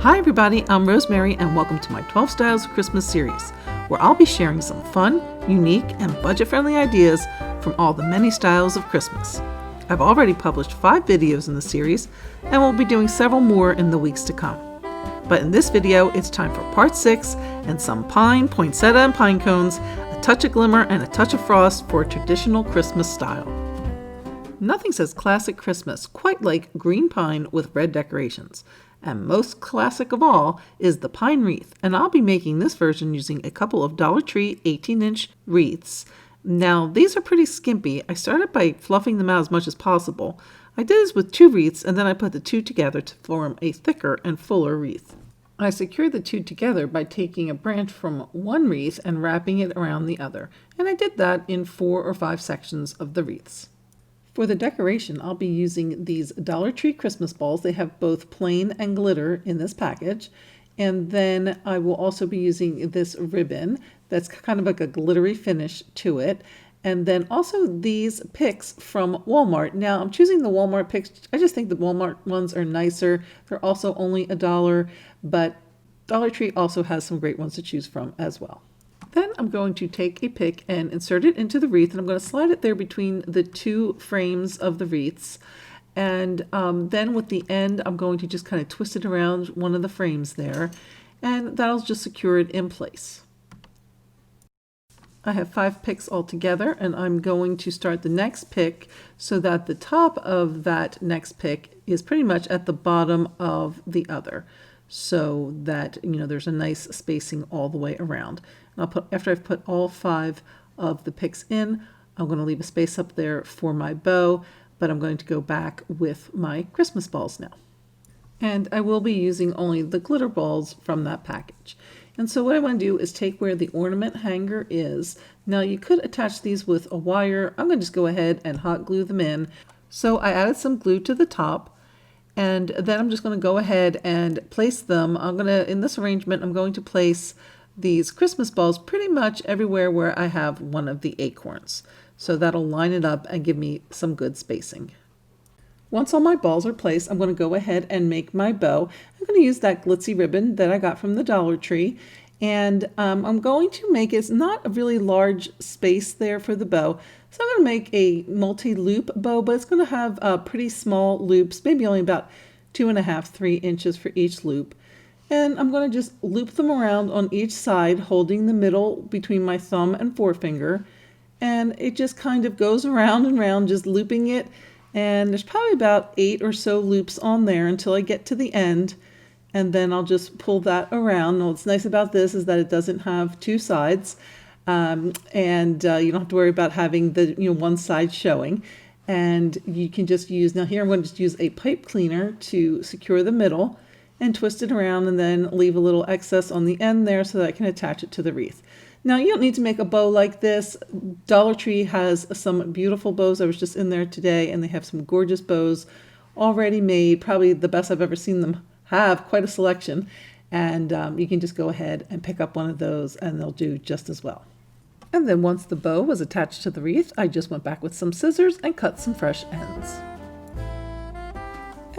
Hi everybody, I'm Rosemary and welcome to my 12 Styles of Christmas series, where I'll be sharing some fun, unique, and budget-friendly ideas from all the many styles of Christmas. I've already published 5 videos in the series and we'll be doing several more in the weeks to come. But in this video, it's time for part 6 and some pine, poinsettia, and pine cones, a touch of glimmer, and a touch of frost for a traditional Christmas style. Nothing says classic Christmas quite like green pine with red decorations. And most classic of all is the pine wreath, and I'll be making this version using a couple of Dollar Tree 18-inch wreaths. Now these are pretty skimpy. I started by fluffing them out as much as possible. I did this with 2 wreaths and then I put the 2 together to form a thicker and fuller wreath. I secured the 2 together by taking a branch from one wreath and wrapping it around the other, and I did that in 4 or 5 sections of the wreaths. For the decoration, I'll be using these Dollar Tree Christmas balls. They have both plain and glitter in this package. And then I will also be using this ribbon that's kind of like a glittery finish to it. And then also these picks from Walmart. Now I'm choosing the Walmart picks. I just think the Walmart ones are nicer. They're also only $1, but Dollar Tree also has some great ones to choose from as well. Then I'm going to take a pick and insert it into the wreath, and I'm going to slide it there between the 2 frames of the wreaths. And then with the end, I'm going to just kind of twist it around one of the frames there, and that'll just secure it in place. I have 5 picks all together, and I'm going to start the next pick so that the top of that next pick is pretty much at the bottom of the other, so that there's a nice spacing all the way around. And after I've put all 5 of the picks in, I'm going to leave a space up there for my bow, but I'm going to go back with my Christmas balls now. And I will be using only the glitter balls from that package. And so what I want to do is take where the ornament hanger is. Now you could attach these with a wire. I'm going to just go ahead and hot glue them in. So I added some glue to the top, and then I'm just going to go ahead and place them. In this arrangement, I'm going to place these Christmas balls pretty much everywhere where I have one of the acorns. So that'll line it up and give me some good spacing. Once all my balls are placed, I'm going to go ahead and make my bow. I'm going to use that glitzy ribbon that I got from the Dollar Tree. And I'm going to make it's not a really large space there for the bow. So I'm going to make a multi-loop bow, but it's going to have pretty small loops, maybe only about 2.5, 3 inches for each loop. And I'm going to just loop them around on each side, holding the middle between my thumb and forefinger. And it just kind of goes around and around, just looping it. And there's probably about 8 or so loops on there until I get to the end. And then I'll just pull that around. Now, what's nice about this is that it doesn't have 2 sides. And you don't have to worry about having the one side showing. And you can just use, now here I'm going to just use a pipe cleaner to secure the middle and twist it around, and then leave a little excess on the end there so that I can attach it to the wreath. Now you don't need to make a bow like this. Dollar Tree has some beautiful bows. I was just in there today and they have some gorgeous bows already made, probably the best I've ever seen them have, quite a selection. And you can just go ahead and pick up one of those and they'll do just as well. And then once the bow was attached to the wreath, I just went back with some scissors and cut some fresh ends.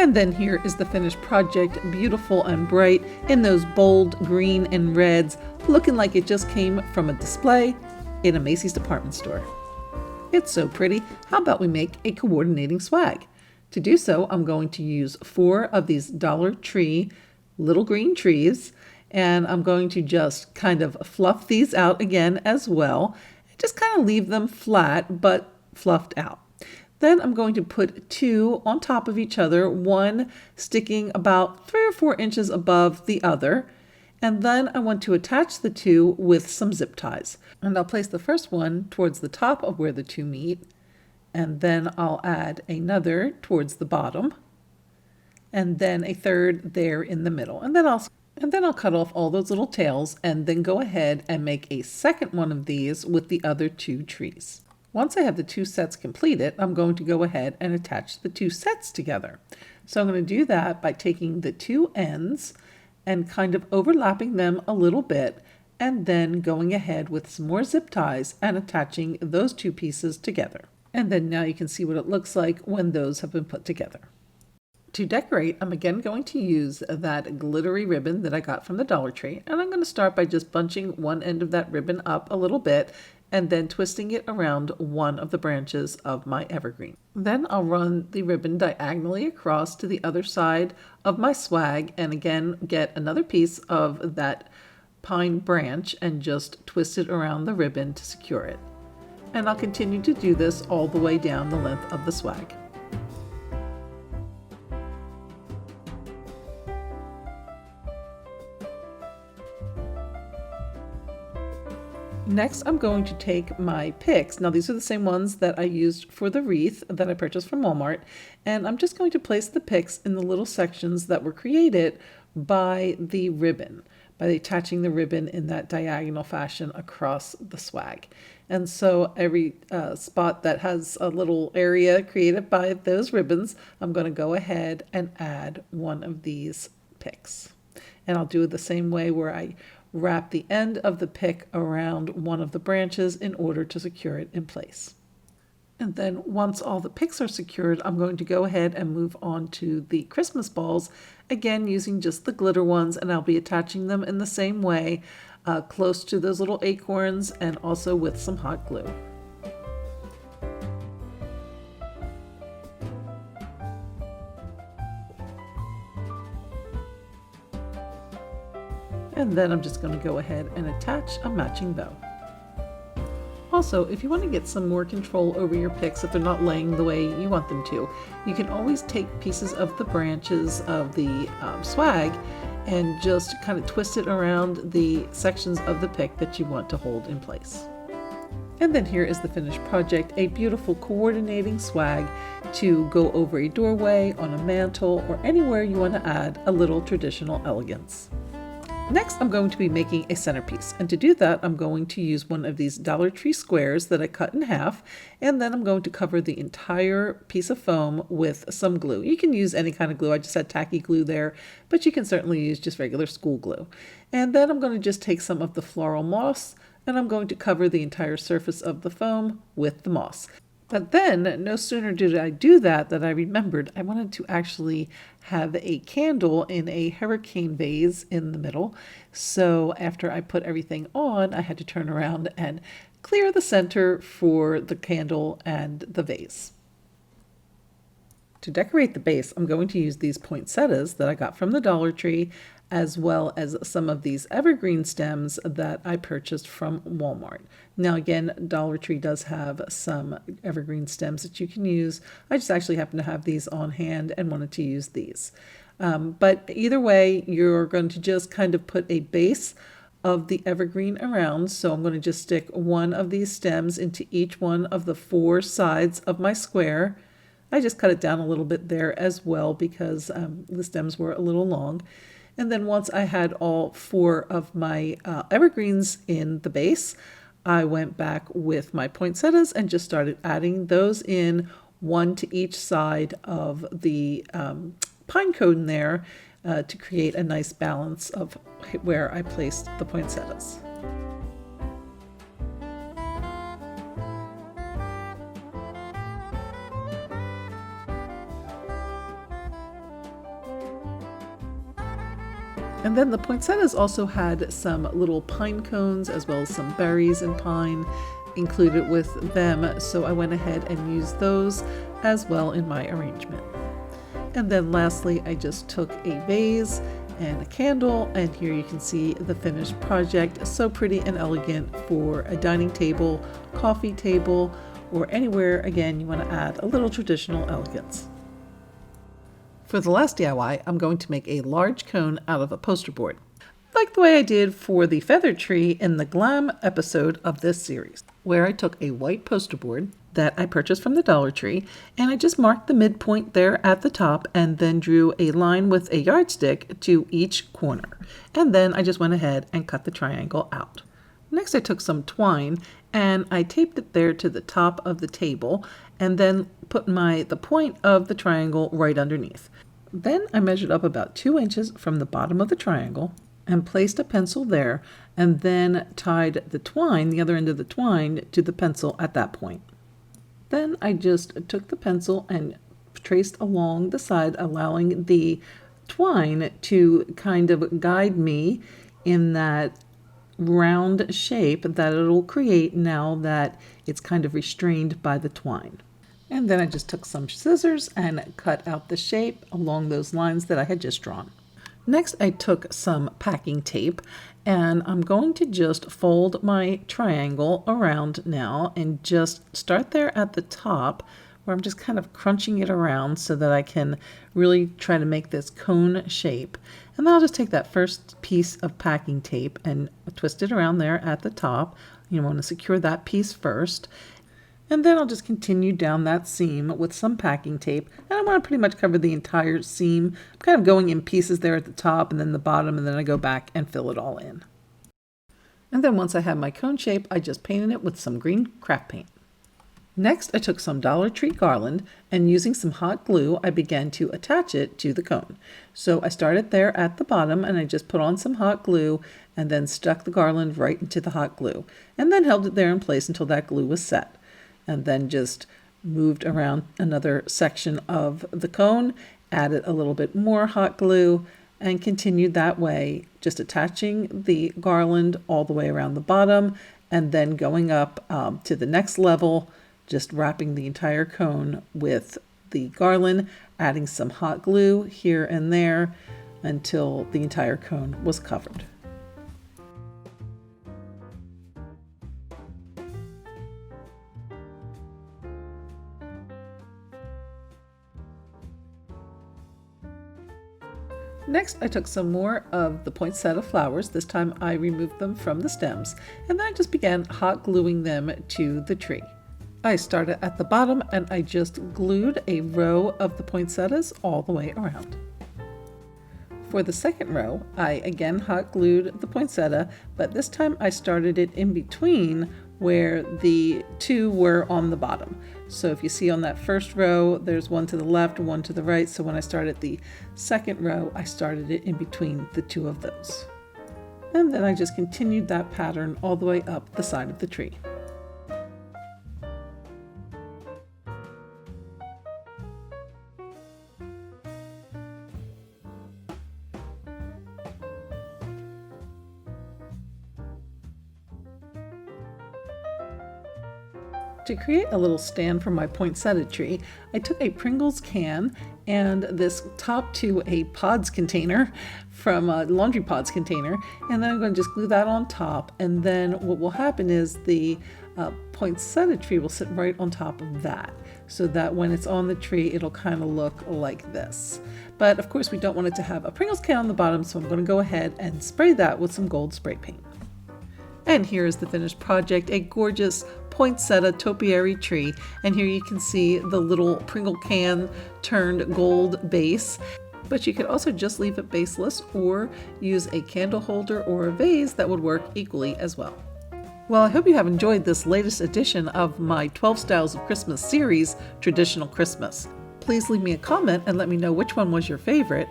And then here is the finished project, beautiful and bright in those bold green and reds, looking like it just came from a display in a Macy's department store. It's so pretty. How about we make a coordinating swag? To do so, I'm going to use 4 of these Dollar Tree little green trees, and I'm going to just kind of fluff these out again as well. Just kind of leave them flat but fluffed out. Then I'm going to put 2 on top of each other, one sticking about 3 or 4 inches above the other. And then I want to attach the 2 with some zip ties. And I'll place the first one towards the top of where the 2 meet. And then I'll add another towards the bottom. And then a third there in the middle. And then I'll cut off all those little tails and then go ahead and make a second one of these with the other 2 trees. Once I have the 2 sets completed, I'm going to go ahead and attach the 2 sets together. So I'm going to do that by taking the 2 ends and kind of overlapping them a little bit, and then going ahead with some more zip ties and attaching those 2 pieces together. And then now you can see what it looks like when those have been put together. To decorate, I'm again going to use that glittery ribbon that I got from the Dollar Tree, and I'm going to start by just bunching one end of that ribbon up a little bit and then twisting it around one of the branches of my evergreen. Then I'll run the ribbon diagonally across to the other side of my swag and again get another piece of that pine branch and just twist it around the ribbon to secure it. And I'll continue to do this all the way down the length of the swag. Next, I'm going to take my picks. Now, these are the same ones that I used for the wreath that I purchased from Walmart. And I'm just going to place the picks in the little sections that were created by the ribbon, by attaching the ribbon in that diagonal fashion across the swag. And so every spot that has a little area created by those ribbons, I'm going to go ahead and add one of these picks. And I'll do it the same way where I wrap the end of the pick around one of the branches in order to secure it in place. And then once all the picks are secured, I'm going to go ahead and move on to the Christmas balls, again using just the glitter ones, and I'll be attaching them in the same way, close to those little acorns and also with some hot glue. And then I'm just going to go ahead and attach a matching bow. Also, if you want to get some more control over your picks if they're not laying the way you want them to, you can always take pieces of the branches of the swag and just kind of twist it around the sections of the pick that you want to hold in place. And then here is the finished project, a beautiful coordinating swag to go over a doorway, on a mantle, or anywhere you want to add a little traditional elegance. Next, I'm going to be making a centerpiece, and to do that, I'm going to use one of these Dollar Tree squares that I cut in half, and then I'm going to cover the entire piece of foam with some glue. You can use any kind of glue. I just had tacky glue there, but you can certainly use just regular school glue. And then I'm going to just take some of the floral moss, and I'm going to cover the entire surface of the foam with the moss. But then, no sooner did I do that I remembered I wanted to actually have a candle in a hurricane vase in the middle. So after I put everything on, I had to turn around and clear the center for the candle and the vase. To decorate the base, I'm going to use these poinsettias that I got from the Dollar Tree, as well as some of these evergreen stems that I purchased from Walmart. Now again, Dollar Tree does have some evergreen stems that you can use. I just actually happen to have these on hand and wanted to use these. But either way, you're going to just kind of put a base of the evergreen around. So I'm going to just stick one of these stems into each one of the 4 sides of my square. I just cut it down a little bit there as well because the stems were a little long. And then once I had all 4 of my evergreens in the base, I went back with my poinsettias and just started adding those in, one to each side of the pine cone there to create a nice balance of where I placed the poinsettias. And then the poinsettias also had some little pine cones as well as some berries and pine included with them, so I went ahead and used those as well in my arrangement. And then lastly, I just took a vase and a candle, and here you can see the finished project. So pretty and elegant for a dining table, coffee table, or anywhere again you want to add a little traditional elegance. For the last DIY, I'm going to make a large cone out of a poster board, like the way I did for the feather tree in the GLAM episode of this series, where I took a white poster board that I purchased from the Dollar Tree, and I just marked the midpoint there at the top and then drew a line with a yardstick to each corner. And then I just went ahead and cut the triangle out. Next, I took some twine and I taped it there to the top of the table and then put the point of the triangle right underneath. Then I measured up about 2 inches from the bottom of the triangle and placed a pencil there and then tied the twine, the other end of the twine, to the pencil at that point. Then I just took the pencil and traced along the side, allowing the twine to kind of guide me in that round shape that it'll create now that it's kind of restrained by the twine. And then I just took some scissors and cut out the shape along those lines that I had just drawn. Next, I took some packing tape and I'm going to just fold my triangle around now and just start there at the top where I'm just kind of crunching it around so that I can really try to make this cone shape. And then I'll just take that first piece of packing tape and twist it around there at the top. You want to secure that piece first. And then I'll just continue down that seam with some packing tape. And I want to pretty much cover the entire seam. I'm kind of going in pieces there at the top and then the bottom, and then I go back and fill it all in. And then once I have my cone shape, I just painted it with some green craft paint. Next, I took some Dollar Tree garland and using some hot glue, I began to attach it to the cone. So I started there at the bottom and I just put on some hot glue and then stuck the garland right into the hot glue and then held it there in place until that glue was set. And then just moved around another section of the cone, added a little bit more hot glue, and continued that way, just attaching the garland all the way around the bottom, and then going up to the next level, just wrapping the entire cone with the garland, adding some hot glue here and there until the entire cone was covered. Next, I took some more of the poinsettia flowers. This time I removed them from the stems, and then I just began hot gluing them to the tree. I started at the bottom and I just glued a row of the poinsettias all the way around. For the second row, I again hot glued the poinsettia, but this time I started it in between where the two were on the bottom. So if you see on that first row, there's one to the left and one to the right. So when I started the second row, I started it in between the two of those. And then I just continued that pattern all the way up the side of the tree. To create a little stand for my poinsettia tree, I took a Pringles can and this top to a pods container from a laundry pods container, and then I'm going to just glue that on top, and then what will happen is the poinsettia tree will sit right on top of that, so that when it's on the tree it'll kind of look like this. But of course we don't want it to have a Pringles can on the bottom, so I'm going to go ahead and spray that with some gold spray paint. And here is the finished project, a gorgeous poinsettia topiary tree. And here you can see the little Pringle can turned gold base. But you could also just leave it baseless or use a candle holder or a vase that would work equally as well. Well, I hope you have enjoyed this latest edition of my 12 Styles of Christmas series, Traditional Christmas. Please leave me a comment and let me know which one was your favorite.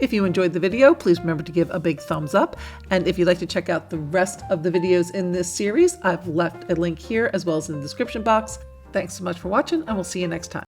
If you enjoyed the video, please remember to give a big thumbs up. And if you'd like to check out the rest of the videos in this series, I've left a link here as well as in the description box. Thanks so much for watching, and we'll see you next time.